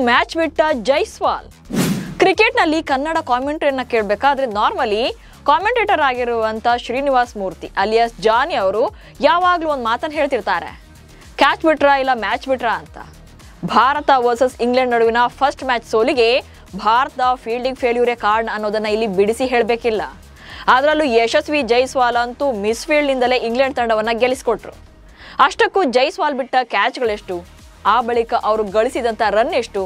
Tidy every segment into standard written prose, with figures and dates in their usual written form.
Match ಬಿಟ್ಟ ಜೈಸ್ವಾಲ್. ಕ್ರಿಕೆಟ್ನಲ್ಲಿ Kannada ಕಾಮೆಂಟ್ರಿಯನ್ನು ಕೇಳಬೇಕಾದ್ರೆ normally commentator ಆಗಿರುವಂಥ ಶ್ರೀನಿವಾಸ್ ಮೂರ್ತಿ ಅಲಿಯಾಸ್ ಜಾನಿ ಅವರು ಯಾವಾಗಲೂ ಒಂದು ಮಾತನ್ನು ಹೇಳ್ತಿರ್ತಾರೆ, ಕ್ಯಾಚ್ ಬಿಟ್ರಾ ಇಲ್ಲ ಮ್ಯಾಚ್ ಬಿಟ್ರಾ ಅಂತ. ಭಾರತ ವರ್ಸಸ್ ಇಂಗ್ಲೆಂಡ್ ನಡುವಿನ ಫಸ್ಟ್ ಮ್ಯಾಚ್ ಸೋಲಿಗೆ ಭಾರತ ಫೀಲ್ಡಿಂಗ್ ಫೇಲ್ಯೂರೇ ಕಾರಣ ಅನ್ನೋದನ್ನು ಇಲ್ಲಿ ಬಿಡಿಸಿ ಹೇಳಬೇಕಿಲ್ಲ. ಅದರಲ್ಲೂ ಯಶಸ್ವಿ ಜೈಸ್ವಾಲ್ ಅಂತೂ ಮಿಸ್ ಫೀಲ್ಡ್ನಿಂದಲೇ ಇಂಗ್ಲೆಂಡ್ ತಂಡವನ್ನು ಗೆಲ್ಲಿಸಿಕೊಟ್ರು. ಅಷ್ಟಕ್ಕೂ ಜೈಸ್ವಾಲ್ ಬಿಟ್ಟ ಕ್ಯಾಚ್ಗಳೆಷ್ಟು, ಆ ಬಳಿಕ ಅವರು ಗಳಿಸಿದಂಥ ರನ್ ಎಷ್ಟು,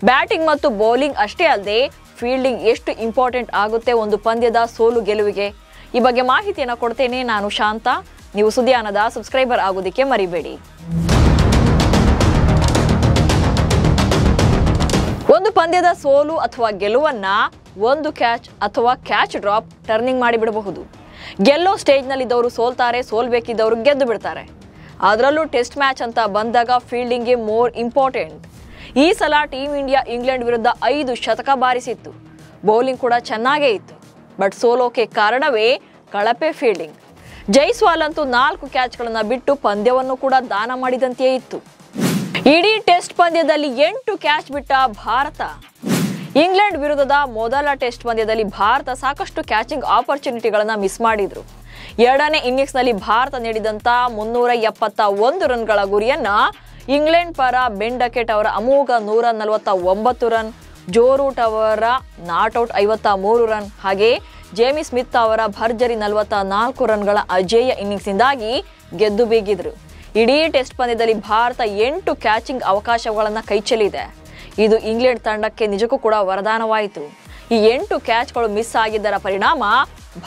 ಬ್ಯಾಟಿಂಗ್ ಮತ್ತು ಬೌಲಿಂಗ್ ಅಷ್ಟೇ ಅಲ್ಲದೆ ಫೀಲ್ಡಿಂಗ್ ಎಷ್ಟು ಇಂಪಾರ್ಟೆಂಟ್ ಆಗುತ್ತೆ ಒಂದು ಪಂದ್ಯದ ಸೋಲು ಗೆಲುವಿಗೆ, ಈ ಬಗ್ಗೆ ಮಾಹಿತಿಯನ್ನು ಕೊಡ್ತೇನೆ. ನಾನು ಶಾಂತ. ನೀವು ಸುದ್ದಿಯಾನದ ಸಬ್ಸ್ಕ್ರೈಬರ್ ಆಗೋದಕ್ಕೆ ಮರಿಬೇಡಿ. ಒಂದು ಪಂದ್ಯದ ಸೋಲು ಅಥವಾ ಗೆಲುವನ್ನ ಒಂದು ಕ್ಯಾಚ್ ಅಥವಾ ಕ್ಯಾಚ್ ಡ್ರಾಪ್ ಟರ್ನಿಂಗ್ ಮಾಡಿಬಿಡಬಹುದು. ಗೆಲ್ಲೋ ಸ್ಟೇಜ್ನಲ್ಲಿದ್ದವರು ಸೋಲ್ತಾರೆ, ಸೋಲ್ಬೇಕಿದ್ದವರು ಗೆದ್ದು ಬಿಡ್ತಾರೆ. ಅದರಲ್ಲೂ ಟೆಸ್ಟ್ ಮ್ಯಾಚ್ ಅಂತ ಬಂದಾಗ ಫೀಲ್ಡಿಂಗ್ಗೆ ಮೋರ್ ಇಂಪಾರ್ಟೆಂಟ್. ಈ ಸಲ ಟೀಮ್ ಇಂಡಿಯಾ ಇಂಗ್ಲೆಂಡ್ ವಿರುದ್ಧ 5 ಶತಕ ಬಾರಿಸಿತ್ತು. ಬೌಲಿಂಗ್ ಕೂಡ ಚೆನ್ನಾಗೇ ಇತ್ತು. ಬಟ್ ಸೋಲೋಕೆ ಕಾರಣವೇ ಕಳಪೆ ಫೀಲ್ಡಿಂಗ್. ಜೈಸ್ವಾಲ್ ಅಂತೂ 4 ಕ್ಯಾಚ್ಗಳನ್ನು ಬಿಟ್ಟು ಪಂದ್ಯವನ್ನು ಕೂಡ ದಾನ ಮಾಡಿದಂತೆಯೇ ಇತ್ತು. ಇಡೀ ಟೆಸ್ಟ್ ಪಂದ್ಯದಲ್ಲಿ 8 ಕ್ಯಾಚ್ ಬಿಟ್ಟ ಭಾರತ. ಇಂಗ್ಲೆಂಡ್ ವಿರುದ್ಧದ ಮೊದಲ ಟೆಸ್ಟ್ ಪಂದ್ಯದಲ್ಲಿ ಭಾರತ ಸಾಕಷ್ಟು ಕ್ಯಾಚಿಂಗ್ ಆಪರ್ಚುನಿಟಿಗಳನ್ನು ಮಿಸ್ ಮಾಡಿದ್ರು. ಎರಡನೇ ಇನ್ನಿಂಗ್ಸ್ನಲ್ಲಿ ಭಾರತ ನೀಡಿದಂಥ 371 ರನ್ಗಳ ಗುರಿಯನ್ನ ಇಂಗ್ಲೆಂಡ್ ಪರ ಬೆನ್ ಡಕೆಟ್ ಅವರ ಅಮೋಘ 149 ರನ್, ಜೋ ರೂಟ್ ಅವರ ನಾಟ್ಔಟ್ 53 ರನ್, ಹಾಗೆ ಜೇಮಿ ಸ್ಮಿತ್ ಅವರ ಭರ್ಜರಿ 44 ರನ್ಗಳ ಅಜೇಯ ಇನ್ನಿಂಗ್ಸ್ನಿಂದಾಗಿ ಗೆದ್ದು ಬೀಗಿದ್ರು. ಇಡೀ ಟೆಸ್ಟ್ ಪಂದ್ಯದಲ್ಲಿ ಭಾರತ 8 ಕ್ಯಾಚಿಂಗ್ ಅವಕಾಶಗಳನ್ನು ಕೈಚೆಲ್ಲಿದೆ. ಇದು ಇಂಗ್ಲೆಂಡ್ ತಂಡಕ್ಕೆ ನಿಜಕ್ಕೂ ಕೂಡ ವರದಾನವಾಯಿತು. ಈ 8 ಕ್ಯಾಚ್ಗಳು ಮಿಸ್ ಆಗಿದ್ದರ ಪರಿಣಾಮ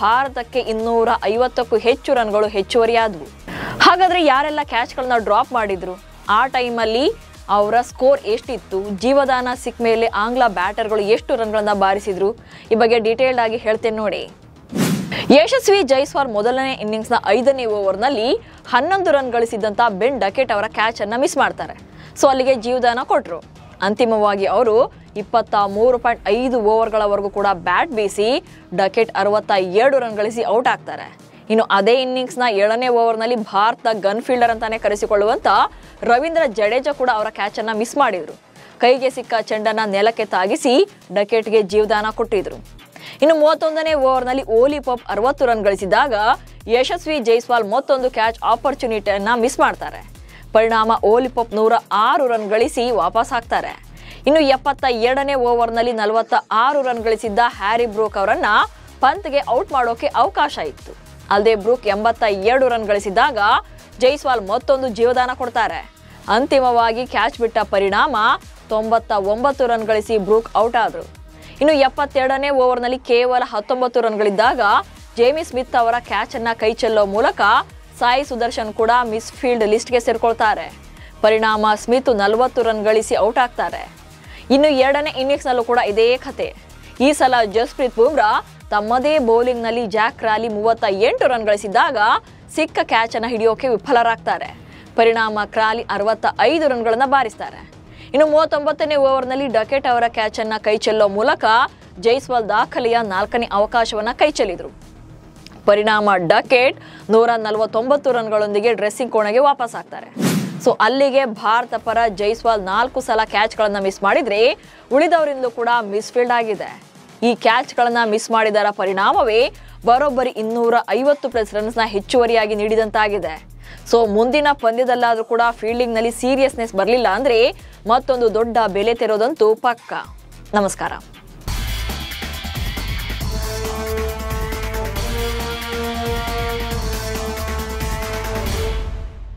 ಭಾರತಕ್ಕೆ 250ಕ್ಕೂ ಹೆಚ್ಚು ರನ್ಗಳು ಹೆಚ್ಚುವರಿಯಾದವು. ಹಾಗಾದರೆ ಯಾರೆಲ್ಲ ಕ್ಯಾಚ್ಗಳನ್ನ ಡ್ರಾಪ್ ಮಾಡಿದ್ರು, ಆ ಟೈಮಲ್ಲಿ ಅವರ ಸ್ಕೋರ್ ಎಷ್ಟಿತ್ತು, ಜೀವದಾನ ಸಿಕ್ಕ ಮೇಲೆ ಆಂಗ್ಲ ಬ್ಯಾಟರ್ಗಳು ಎಷ್ಟು ರನ್ಗಳನ್ನ ಬಾರಿಸಿದ್ರು, ಈ ಬಗ್ಗೆ ಡೀಟೇಲ್ಡ್ ಆಗಿ ಹೇಳ್ತೇನೆ ನೋಡಿ. ಯಶಸ್ವಿ ಜೈಸ್ವಾಲ್ ಮೊದಲನೇ ಇನ್ನಿಂಗ್ಸ್ನ 5ನೇ ಓವರ್ನಲ್ಲಿ 11 ರನ್ ಗಳಿಸಿದ್ದಂಥ ಬೆನ್ ಡಕೆಟ್ ಅವರ ಕ್ಯಾಚ್ ಅನ್ನ ಮಿಸ್ ಮಾಡ್ತಾರೆ. ಸೊ ಅಲ್ಲಿಗೆ ಜೀವದಾನ ಕೊಟ್ಟರು. ಅಂತಿಮವಾಗಿ ಅವರು 23.5 ಓವರ್ಗಳವರೆಗೂ ಕೂಡ ಬ್ಯಾಟ್ ಬೀಸಿ ಡಕೆಟ್ 62 ರನ್ ಗಳಿಸಿ ಔಟ್ ಆಗ್ತಾರೆ. ಇನ್ನು ಅದೇ ಇನ್ನಿಂಗ್ಸ್ನ 7ನೇ ಓವರ್ನಲ್ಲಿ ಭಾರತ ಗನ್ ಫೀಲ್ಡರ್ ಅಂತಾನೆ ಕರೆಸಿಕೊಳ್ಳುವಂಥ ರವೀಂದ್ರ ಜಡೇಜಾ ಕೂಡ ಅವರ ಕ್ಯಾಚನ್ನು ಮಿಸ್ ಮಾಡಿದರು. ಕೈಗೆ ಸಿಕ್ಕ ಚೆಂಡನ್ನು ನೆಲಕ್ಕೆ ತಾಗಿಸಿ ಡಕೆಟ್ಗೆ ಜೀವದಾನ ಕೊಟ್ಟಿದ್ರು. ಇನ್ನು 31ನೇ ಓವರ್ನಲ್ಲಿ ಓಲಿ ಪೋಪ್ 60 ರನ್ ಗಳಿಸಿದಾಗ ಯಶಸ್ವಿ ಜೈಸ್ವಾಲ್ ಮತ್ತೊಂದು ಕ್ಯಾಚ್ ಆಪರ್ಚುನಿಟಿಯನ್ನು ಮಿಸ್ ಮಾಡ್ತಾರೆ. ಪರಿಣಾಮ ಓಲಿ ಪೋಪ್ 106 ರನ್ ಗಳಿಸಿ ವಾಪಸ್ ಹಾಕ್ತಾರೆ. ಇನ್ನು 72ನೇ ಓವರ್ನಲ್ಲಿ 46 ರನ್ ಗಳಿಸಿದ್ದ ಹ್ಯಾರಿ ಬ್ರೂಕ್ ಅವರನ್ನ ಪಂತ್ಗೆ ಔಟ್ ಮಾಡೋಕೆ ಅವಕಾಶ ಇತ್ತು. ಅಲ್ಲದೆ ಬ್ರೂಕ್ 82 ರನ್ ಗಳಿಸಿದಾಗ ಜೈಸ್ವಾಲ್ ಮತ್ತೊಂದು ಜೀವದಾನ ಕೊಡ್ತಾರೆ. ಅಂತಿಮವಾಗಿ ಕ್ಯಾಚ್ ಬಿಟ್ಟ ಪರಿಣಾಮ 99 ರನ್ ಗಳಿಸಿ ಬ್ರೂಕ್ ಔಟ್ ಆದರು. ಇನ್ನು 72ನೇ ಓವರ್ನಲ್ಲಿ ಕೇವಲ 19 ರನ್ಗಳಿದ್ದಾಗ ಜೇಮಿ ಸ್ಮಿತ್ ಅವರ ಕ್ಯಾಚ್ ಅನ್ನ ಕೈ ಚೆಲ್ಲೋ ಮೂಲಕ ಸಾಯಿ ಸುದರ್ಶನ್ ಕೂಡ ಮಿಸ್ ಫೀಲ್ಡ್ ಲಿಸ್ಟ್ಗೆ ಸೇರ್ಕೊಳ್ತಾರೆ. ಪರಿಣಾಮ ಸ್ಮಿತ್ 40 ರನ್ ಗಳಿಸಿ ಔಟ್ ಆಗ್ತಾರೆ. ಇನ್ನು 2ನೇ ಇನ್ನಿಂಗ್ಸ್ನಲ್ಲೂ ಕೂಡ ಇದೇ ಕತೆ. ಈ ಸಲ ಜಸ್ಪ್ರೀತ್ ಬುಮ್ರಾ ತಮ್ಮದೇ ಬೌಲಿಂಗ್ನಲ್ಲಿ ಜಾಕ್ ರಾಲಿ 38 ರನ್ ಗಳಿಸಿದ್ದಾಗ ಸಿಕ್ಕ ಕ್ಯಾಚ್ ಅನ್ನು ಹಿಡಿಯೋಕೆ ವಿಫಲರಾಗ್ತಾರೆ. ಪರಿಣಾಮ ಕ್ರಾಲಿ 65 ರನ್ಗಳನ್ನು ಬಾರಿಸ್ತಾರೆ. ಇನ್ನು 39ನೇ ಓವರ್ನಲ್ಲಿ ಡಕೆಟ್ ಅವರ ಕ್ಯಾಚ್ ಅನ್ನ ಕೈ ಚೆಲ್ಲೋ ಮೂಲಕ ಜೈಸ್ವಾಲ್ ದಾಖಲೆಯ 4ನೇ ಅವಕಾಶವನ್ನ ಕೈ ಚೆಲ್ಲಿದ್ರು. ಪರಿಣಾಮ ಡಕೆಟ್ 149 ರನ್ಗಳೊಂದಿಗೆ ಡ್ರೆಸ್ಸಿಂಗ್ ಕೋಣೆಗೆ ವಾಪಸ್ ಆಗ್ತಾರೆ. ಸೊ ಅಲ್ಲಿಗೆ ಭಾರತ ಪರ ಜೈಸ್ವಾಲ್ 4 ಸಲ ಕ್ಯಾಚ್ಗಳನ್ನು ಮಿಸ್ ಮಾಡಿದ್ರೆ ಉಳಿದವರಿಂದಲೂ ಕೂಡ ಮಿಸ್ ಫೀಲ್ಡ್ ಆಗಿದೆ. ಈ ಕ್ಯಾಚ್ಗಳನ್ನು ಮಿಸ್ ಮಾಡಿದರ ಪರಿಣಾಮವೇ ಬರೋಬ್ಬರಿ 250+ ರನ್ಸ್ನ ಹೆಚ್ಚುವರಿಯಾಗಿ ನೀಡಿದಂತಾಗಿದೆ. ಸೊ ಮುಂದಿನ ಪಂದ್ಯದಲ್ಲಾದರೂ ಕೂಡ ಫೀಲ್ಡಿಂಗ್ನಲ್ಲಿ ಸೀರಿಯಸ್ನೆಸ್ ಬರಲಿಲ್ಲ ಅಂದರೆ ಮತ್ತೊಂದು ದೊಡ್ಡ ಬೆಲೆ ತೆರೋದಂತೂ ಪಕ್ಕಾ. ನಮಸ್ಕಾರ.